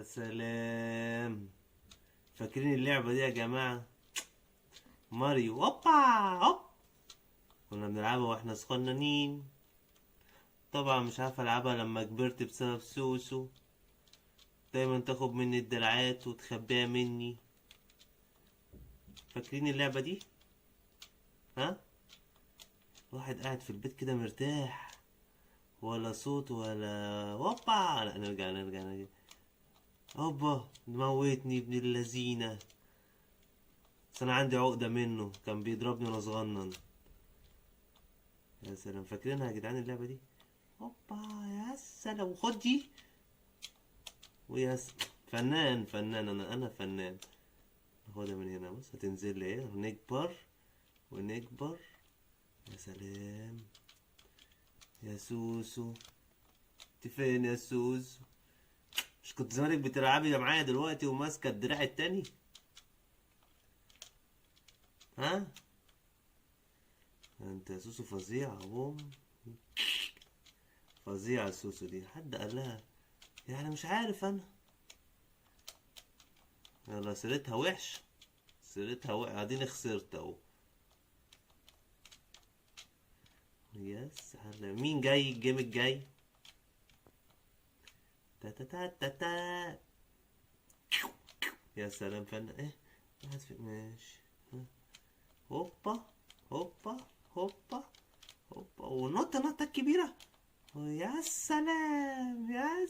سلام. فاكرين اللعبة دي يا جماعة؟ ماريو هوبا هوب. كنا بنلعبها واحنا صغننين. طبعا مش عارف العبها لما كبرت بسبب سوسو. دايما تاخد مني الدراعات وتخبيها مني. فاكرين اللعبة دي؟ ها؟ واحد قاعد في البيت كده مرتاح، ولا صوت ولا هوبا. لا، نرجع. هوبا موتني ابن اللذينة. بس انا عندي عقدة منه، كان بيضربني وانا صغنن. يا سلام، فاكرينها يا جدعان اللعبة دي؟ هوبا يا سلام، خد دي. فنان فنان، انا فنان. ناخدها من هنا، بص هتنزل لي ايه، نكبر ونكبر. يا سلام يا سوسو. انت فين يا سوسو؟ مش كنت زمانك بتلعبي معايا دلوقتي وماسكه الدراع التاني؟ ها؟ انت يا سوسو فظيع اهو. فظيعة السوسو دي، حد قال لها؟ يعني مش عارف انا. يلا، سيرتها وحش. سيرتها وحش، اديني خسرت اهو. يس، هلا مين جاي الجيم الجاي؟ تا تا تا تا تا. يا سلام، فن ايه. واحد في ماشي. ها. هوبا هوبا هوبا هوبا، ونط نطة كبيرة. يا سلام يا